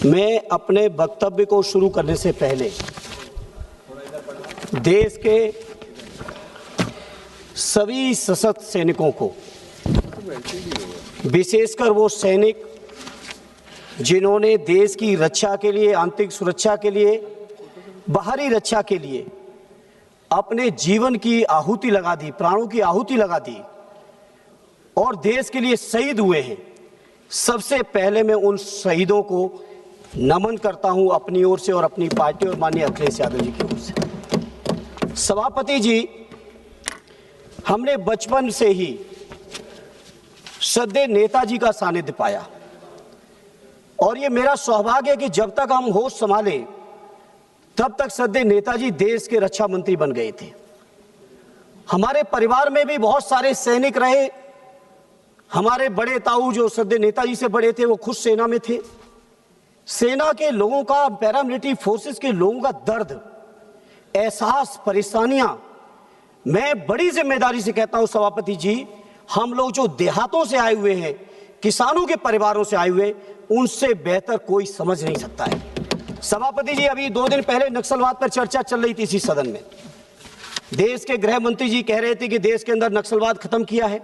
मैं अपने वक्तव्य को शुरू करने से पहले देश के सभी सशस्त्र सैनिकों को, विशेषकर वो सैनिक जिन्होंने देश की रक्षा के लिए, आंतरिक सुरक्षा के लिए, बाहरी रक्षा के लिए अपने जीवन की आहुति लगा दी, प्राणों की आहुति लगा दी और देश के लिए शहीद हुए हैं, सबसे पहले मैं उन शहीदों को नमन करता हूं अपनी ओर से और अपनी पार्टी और माननीय अखिलेश यादव जी की ओर से। सभापति जी, हमने बचपन से ही श्रद्धेय नेताजी का सानिध्य पाया और ये मेरा सौभाग्य है कि जब तक हम होश संभाले तब तक श्रद्धेय नेताजी देश के रक्षा मंत्री बन गए थे। हमारे परिवार में भी बहुत सारे सैनिक रहे। हमारे बड़े ताऊ जो श्रद्धेय नेताजी से बड़े थे वो खुद सेना में थे। सेना के लोगों का, पैरामिलिट्री फोर्सेस के लोगों का दर्द, एहसास, परेशानियां, मैं बड़ी जिम्मेदारी से कहता हूं सभापति जी, हम लोग जो देहातों से आए हुए हैं, किसानों के परिवारों से आए हुए, उनसे बेहतर कोई समझ नहीं सकता है। सभापति जी, अभी 2 दिन पहले नक्सलवाद पर चर्चा चल रही थी इसी सदन में। देश के गृह मंत्री जी कह रहे थे कि देश के अंदर नक्सलवाद खत्म किया है।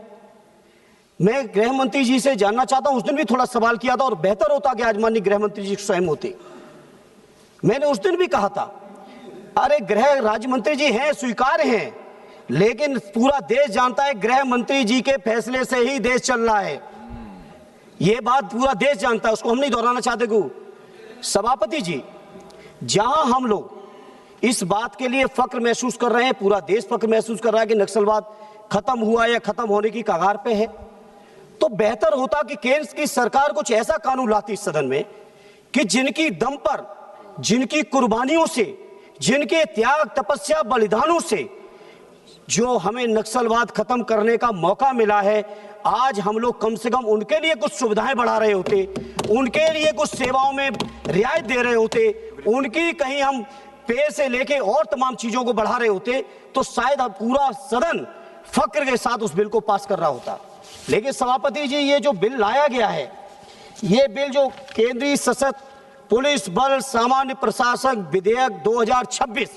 मैं गृह मंत्री जी से जानना चाहता हूं, उस दिन भी थोड़ा सवाल किया था और बेहतर होता कि आज माननीय गृह मंत्री जी स्वयं होते। मैंने उस दिन भी कहा था, अरे गृह राज्य मंत्री जी हैं, स्वीकार हैं, लेकिन पूरा देश जानता है गृह मंत्री जी के फैसले से ही देश चल रहा है। यह बात पूरा देश जानता है, उसको हम नहीं दोहराना चाहते को। सभापति जी, जहां हम लोग इस बात के लिए फक्र महसूस कर रहे हैं, पूरा देश फक्र महसूस कर रहा है कि नक्सलवाद खत्म हुआ या खत्म होने की कगार पे है, तो बेहतर होता कि केंद्र की सरकार कुछ ऐसा कानून लाती इस सदन में कि जिनकी दम पर, जिनकी कुर्बानियों से, जिनके त्याग, तपस्या, बलिदानों से जो हमें नक्सलवाद खत्म करने का मौका मिला है, आज हम लोग कम से कम उनके लिए कुछ सुविधाएं बढ़ा रहे होते, उनके लिए कुछ सेवाओं में रियायत दे रहे होते, उनकी कहीं हम पे से लेके और तमाम चीजों को बढ़ा रहे होते, तो शायद पूरा सदन फक्र के साथ उस बिल को पास कर रहा होता। लेकिन सभापति जी, ये जो बिल लाया गया है, ये बिल जो केंद्रीय सशस्त्र पुलिस बल सामान्य प्रशासन विधेयक 2026,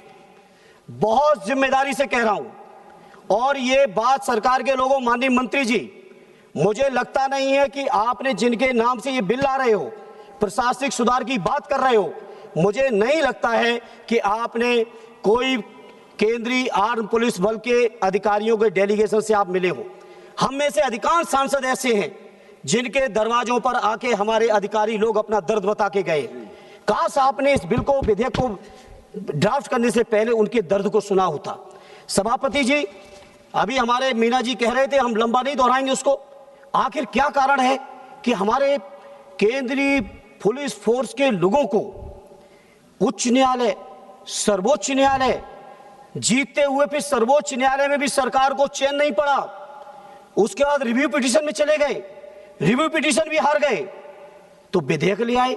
बहुत जिम्मेदारी से कह रहा हूं और ये बात सरकार के लोगों, माननीय मंत्री जी, मुझे लगता नहीं है कि आपने जिनके नाम से ये बिल ला रहे हो, प्रशासनिक सुधार की बात कर रहे हो, मुझे नहीं लगता है कि आपने कोई केंद्रीय आर्म पुलिस बल के अधिकारियों के डेलीगेशन से आप मिले हो। हम में से अधिकांश सांसद ऐसे हैं जिनके दरवाजों पर आके हमारे अधिकारी लोग अपना दर्द बता के गए। काश आपने इस बिल को, विधेयक को ड्राफ्ट करने से पहले उनके दर्द को सुना होता। सभापति जी, अभी हमारे मीना जी कह रहे थे, हम लंबा नहीं दोहराएंगे उसको, आखिर क्या कारण है कि हमारे केंद्रीय पुलिस फोर्स के लोगों को उच्च न्यायालय, सर्वोच्च न्यायालय जीतते हुए फिर सर्वोच्च न्यायालय में भी सरकार को चैन नहीं पड़ा, उसके बाद रिव्यू पिटीशन में चले गए, रिव्यू पिटीशन भी हार गए, तो विधेयक ले आए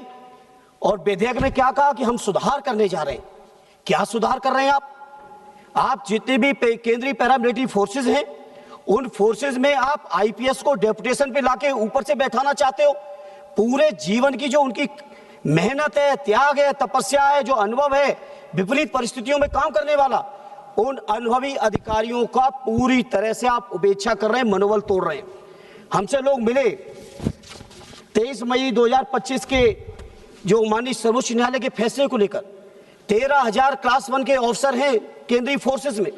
और विधेयक में क्या कहा कि हम सुधार करने जा रहे हैं। क्या सुधार कर रहे हैं आप जितने भी केंद्रीय पैरामिलिट्री फोर्सेस हैं, उन फोर्सेस में आप आईपीएस को डेपुटेशन पे लाके ऊपर से बैठाना चाहते हो। पूरे जीवन की जो उनकी मेहनत है, त्याग है, तपस्या है, जो अनुभव है विपरीत परिस्थितियों में काम करने वाला, उन अनुभवी अधिकारियों का पूरी तरह से आप उपेक्षा कर रहे हैं, मनोबल तोड़ रहे हैं। हमसे लोग मिले 23 मई 2025 के जो माननीय सर्वोच्च न्यायालय के फैसले को लेकर, 13,000 क्लास 1 के ऑफिसर हैं केंद्रीय फोर्सेस में,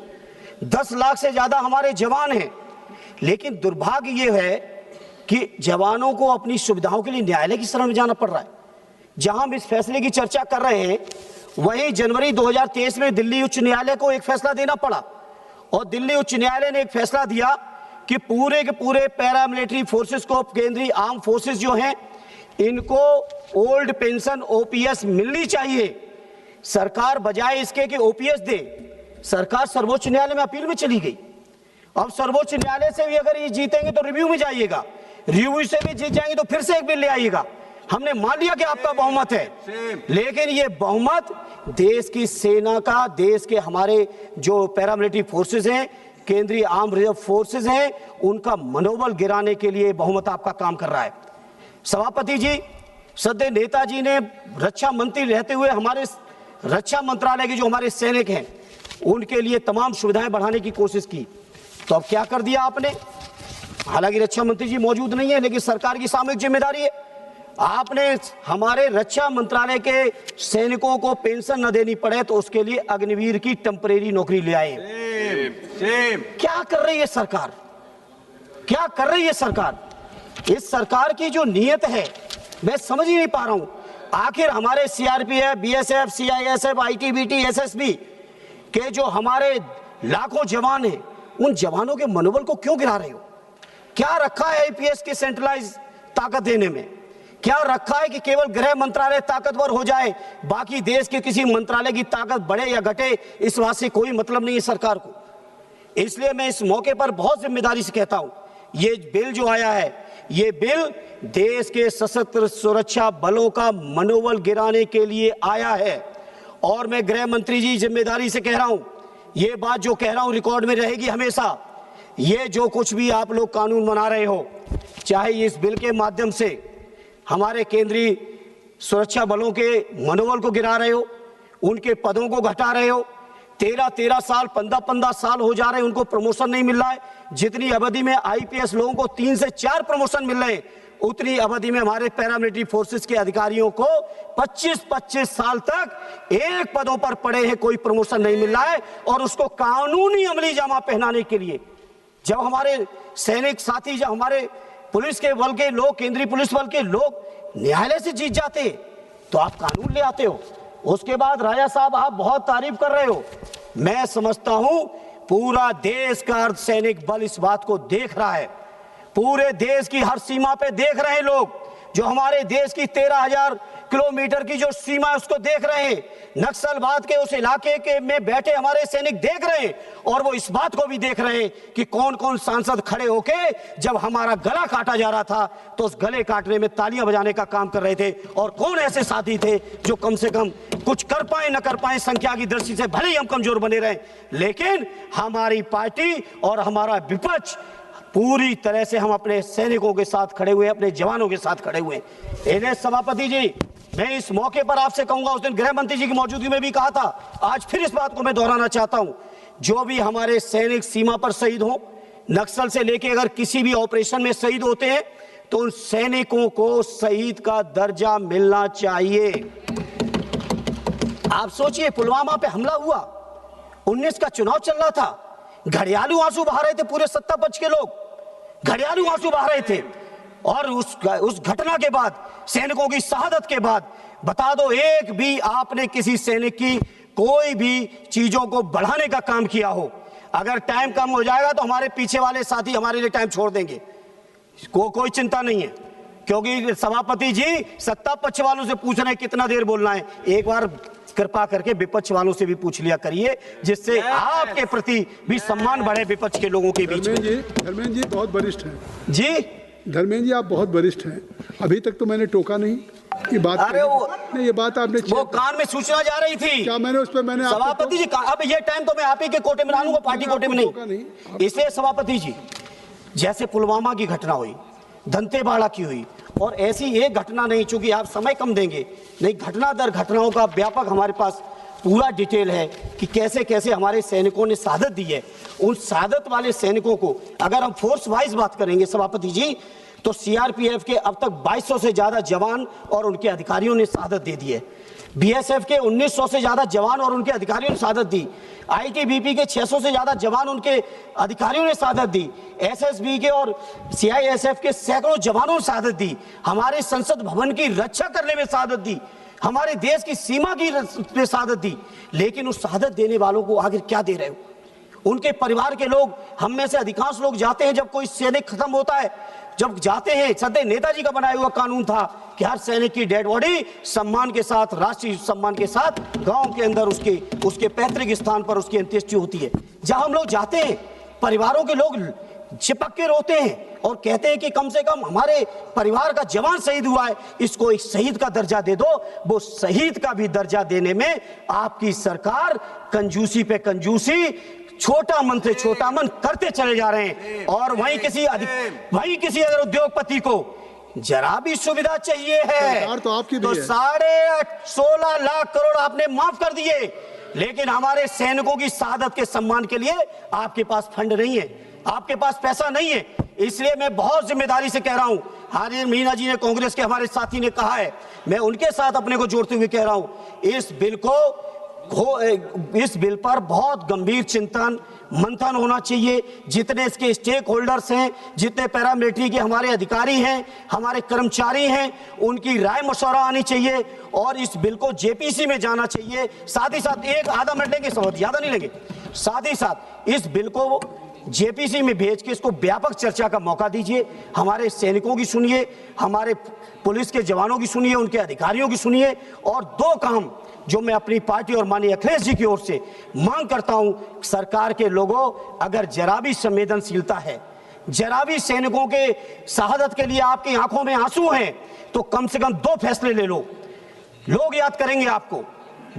10 लाख से ज्यादा हमारे जवान हैं, लेकिन दुर्भाग्य ये है कि जवानों को अपनी सुविधाओं के लिए न्यायालय की शरण में जाना पड़ रहा है। जहां हम इस फैसले की चर्चा कर रहे हैं, वहीं जनवरी 2023 में दिल्ली उच्च न्यायालय को एक फैसला देना पड़ा और दिल्ली उच्च न्यायालय ने एक फैसला दिया कि पूरे के पूरे पैरामिलिट्री फोर्सेस को, केंद्रीय आर्म फोर्सेस जो हैं, इनको ओल्ड पेंशन ओपीएस मिलनी चाहिए। सरकार बजाय इसके कि ओपीएस दे, सरकार सर्वोच्च न्यायालय में अपील में चली गई। अब सर्वोच्च न्यायालय से भी अगर ये जीतेंगे तो रिव्यू में जाइएगा, रिव्यू से भी जीत जाएंगे तो फिर से एक बिल ले आइएगा। हमने मान लिया कि आपका बहुमत है, लेकिन ये बहुमत देश की सेना का, देश के हमारे जो पैरामिलिट्री फोर्सेस हैं, केंद्रीय आर्म रिजर्व फोर्सेस हैं, उनका मनोबल गिराने के लिए बहुमत आपका काम कर रहा है। सभापति जी, सदैव नेताजी ने रक्षा मंत्री रहते हुए हमारे रक्षा मंत्रालय के जो हमारे सैनिक हैं उनके लिए तमाम सुविधाएं बढ़ाने की कोशिश की। तो अब क्या कर दिया आपने? हालांकि रक्षा मंत्री जी मौजूद नहीं है, लेकिन सरकार की सामूहिक जिम्मेदारी है। आपने हमारे रक्षा मंत्रालय के सैनिकों को पेंशन न देनी पड़े तो उसके लिए अग्निवीर की टेम्परेरी नौकरी ले आए। क्या कर रही है सरकार? क्या कर रही है सरकार? इस सरकार की जो नीयत है मैं समझ ही नहीं पा रहा हूं। आखिर हमारे CRPF, BSF, CISF, ITBT, SSB के जो हमारे लाखों जवान हैं, उन जवानों के मनोबल को क्यों गिरा रहे हो? क्या रखा है आईपीएस की सेंट्रलाइज ताकत देने में? क्या रखा है कि केवल गृह मंत्रालय ताकतवर हो जाए, बाकी देश के किसी मंत्रालय की ताकत बढ़े या घटे इस बात से कोई मतलब नहीं है सरकार को। इसलिए मैं इस मौके पर बहुत जिम्मेदारी से कहता हूं, ये बिल जो आया है, ये बिल देश के सशस्त्र सुरक्षा बलों का मनोबल गिराने के लिए आया है। और मैं गृह मंत्री जी जिम्मेदारी से कह रहा हूं, ये बात जो कह रहा हूं रिकॉर्ड में रहेगी हमेशा। ये जो कुछ भी आप लोग कानून बना रहे हो, चाहे इस बिल के माध्यम से हमारे केंद्रीय सुरक्षा बलों के मनोबल को गिरा रहे हो, उनके पदों को घटा रहे हो, 13-13 साल 15-15 साल हो जा रहे हैं, उनको प्रमोशन नहीं मिल रहा है। जितनी अवधि में आईपीएस लोगों को 3 से 4 प्रमोशन मिल रहे हैं, उतनी अवधि में हमारे पैरामिलिट्री फोर्सेस के अधिकारियों को 25-25 साल तक एक पदों पर पड़े हैं, कोई प्रमोशन नहीं मिल रहा है। और उसको कानूनी अमली जामा पहनाने के लिए जब हमारे सैनिक साथी, जब हमारे पुलिस के बल के लोग, केंद्रीय पुलिस बल के लोग न्यायालय से जीत जाते तो आप कानून ले आते हो। उसके बाद राजा साहब आप बहुत तारीफ कर रहे हो। मैं समझता हूं पूरा देश का अर्धसैनिक बल इस बात को देख रहा है, पूरे देश की हर सीमा पे देख रहे हैं लोग, जो हमारे देश की 13,000 किलोमीटर की जो सीमा है उसको देख रहे हैं। नक्सलवाद के उस इलाके के में बैठे हमारे सैनिक देख रहे हैं, और वो इस बात को भी देख रहे हैं कि कौन कौन सांसद खड़े होके जब हमारा गला काटा जा रहा था तो उस गले काटने में तालियां बजाने का काम कर रहे थे, और कौन ऐसे साथी थे जो कम से कम कुछ कर पाए न कर पाए, संख्या की दृष्टि से भले ही हम कमजोर बने रहे, लेकिन हमारी पार्टी और हमारा विपक्ष पूरी तरह से हम अपने सैनिकों के साथ खड़े हुए, अपने जवानों के साथ खड़े हुए। इन्हें सभापति जी, मैं इस मौके पर आपसे कहूंगा, उस दिन गृह मंत्री जी की मौजूदगी में भी कहा था, आज फिर इस बात को मैं दोहराना चाहता हूं, जो भी हमारे सैनिक सीमा पर शहीद हो, नक्सल से लेके अगर किसी भी ऑपरेशन में शहीद होते हैं तो उन सैनिकों को शहीद का दर्जा मिलना चाहिए। आप सोचिए, पुलवामा पे हमला हुआ, 19 का चुनाव चल रहा था, घड़ियालू आंसू बहा रहे थे, पूरे सत्ता पक्ष के लोग घड़ियालू आंसू बहा रहे थे। और उस घटना के बाद, सैनिकों की शहादत के बाद, बता दो एक भी आपने किसी सैनिक की कोई भी चीजों को बढ़ाने का काम किया हो? अगर टाइम कम हो जाएगा तो हमारे पीछे वाले साथी हमारे लिए टाइम छोड़ देंगे, कोई चिंता नहीं है, क्योंकि सभापति जी सत्ता पक्ष वालों से पूछ रहे हैं कितना देर बोलना है। एक बार कृपा करके विपक्ष वालों से भी पूछ लिया करिए, जिससे आपके प्रति भी सम्मान बढ़े विपक्ष के लोगों के बीच में। धर्मेंद्र जी बहुत वरिष्ठ हैं जी। धर्मेंद्र जी आप बहुत वरिष्ठ हैं, अभी तक तो मैंने टोका नहीं ये बात। अरे नहीं, ये बात आपने वो कान में सूचना जा रही थी, क्या मैंने उस पर मैंने सभापति जी अब ये टाइम तो मैं आप ही के कोटे में डालूंगा, पार्टी कोटे में नहीं। इसलिए सभापति जी, जैसे पुलवामा की घटना हुई, दंतेवाड़ा की हुई, और ऐसी एक घटना नहीं, चूंकि आप समय कम देंगे, नहीं घटना दर घटनाओं का व्यापक हमारे पास पूरा डिटेल है कि कैसे कैसे हमारे सैनिकों ने शहादत दी है। उन शहादत वाले सैनिकों को अगर हम फोर्स वाइज बात करेंगे सभापति जी, तो सीआरपीएफ के अब तक 2200 से ज्यादा जवान और उनके अधिकारियों ने शहादत दे दी है। बीएसएफ के 1900 से ज्यादा जवान और उनके अधिकारियों ने शहादत दी। आईटीबीपी के 600 से ज्यादा जवान, उनके अधिकारियों ने शहादत दी। एसएसबी के और सीआईएसएफ के सैकड़ों जवानों ने शहादत दी। हमारे संसद भवन की रक्षा करने में शहादत दी, हमारे देश की सीमा की शहादत दी। लेकिन उस शहादत देने वालों को आखिर क्या दे रहे हो? उनके परिवार के लोग, हम में से अधिकांश लोग जाते हैं, जब कोई सैनिक खत्म होता है, जब जाते हैं, सदैव नेताजी का बनाया हुआ कानून था कि हर सैनिक की डेड बॉडी सम्मान के साथ, राष्ट्रीय सम्मान के साथ गांव के अंदर उसके पैतृक स्थान पर उसकी अंत्येष्टि होती है। जहां हम लोग जाते हैं, परिवारों के लोग चिपक के रोते हैं और कहते हैं कि कम से कम हमारे परिवार का जवान शहीद हुआ है, इसको एक शहीद का दर्जा दे दो। वो शहीद का भी दर्जा देने में आपकी सरकार कंजूसी पे कंजूसी, छोटा मन से छोटा मन करते चले जा रहे हैं। और वहीं किसी अगर उद्योगपति को जरा भी सुविधा चाहिए है सरकार तो आपकी भी तो है। 16.5 लाख करोड़ आपने माफ कर दिए, लेकिन हमारे सैनिकों की शहादत के सम्मान के लिए आपके पास फंड नहीं है, आपके पास पैसा नहीं है। इसलिए मैं बहुत जिम्मेदारी से कह रहा हूं, हारिन मीना जी ने, कांग्रेस के हमारे साथी ने कहा है, मैं उनके साथ अपने को जोड़ते हुए कह रहा हूं, इस बिल पर बहुत गंभीर चिंतन मंथन होना चाहिए। जितने इसके स्टेक होल्डर्स हैं, जितने पैरामिलिट्री के हमारे अधिकारी हैं, हमारे कर्मचारी हैं, उनकी राय मशवरा आनी चाहिए और इस बिल को जेपीसी में जाना चाहिए। साथ ही साथ एक आधा मिनट लेंगे, सब ज्यादा नहीं लेंगे, साथ ही साथ इस बिल को जेपीसी में भेज के इसको व्यापक चर्चा का मौका दीजिए। हमारे सैनिकों की सुनिए, हमारे पुलिस के जवानों की सुनिए, उनके अधिकारियों की सुनिए। और दो काम जो मैं अपनी पार्टी और माननीय अखिलेश जी की ओर से मांग करता हूं, सरकार के लोगों, अगर जरा भी संवेदनशीलता है, जरा भी सैनिकों के शहादत के लिए आपकी आंखों में आंसू हैं, तो कम से कम 2 फैसले ले लो, लोग याद करेंगे आपको।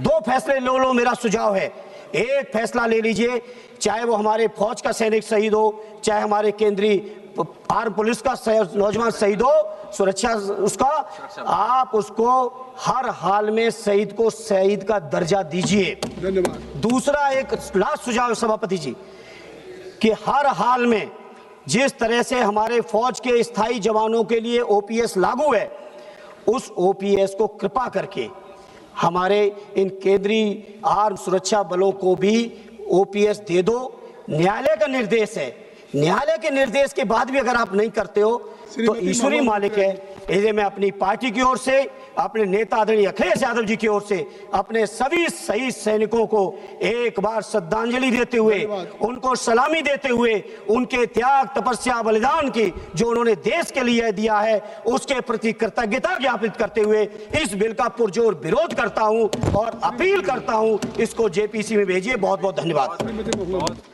2 फैसले ले लो, मेरा सुझाव है। एक फैसला ले लीजिए, चाहे वो हमारे फौज का सैनिक शहीद हो, चाहे हमारे केंद्रीय आर्म पुलिस का नौजवान शहीद हो, सुरक्षा उसका, आप उसको हर हाल में शहीद को शहीद का दर्जा दीजिए। धन्यवाद। दूसरा एक लास्ट सुझाव है सभापति जी, कि हर हाल में जिस तरह से हमारे फौज के स्थायी जवानों के लिए ओपीएस लागू है, उस ओपीएस को कृपा करके हमारे इन केंद्रीय आर्म सुरक्षा बलों को भी ओपीएस दे दो। न्यायालय का निर्देश है, न्यायालय के निर्देश के बाद भी अगर आप नहीं करते हो तो ईश्वरी मालिक है। इसे मैं अपनी पार्टी की ओर से, अपने नेता आदरणीय अखिलेश यादव जी की ओर से, अपने सभी शहीद सैनिकों को एक बार श्रद्धांजलि देते हुए, उनको सलामी देते हुए, उनके त्याग, तपस्या, बलिदान की जो उन्होंने देश के लिए दिया है, उसके प्रति कृतज्ञता ज्ञापित करते हुए इस बिल का पुरजोर विरोध करता हूं और अपील करता हूं, इसको जेपीसी में भेजिए। बहुत बहुत धन्यवाद।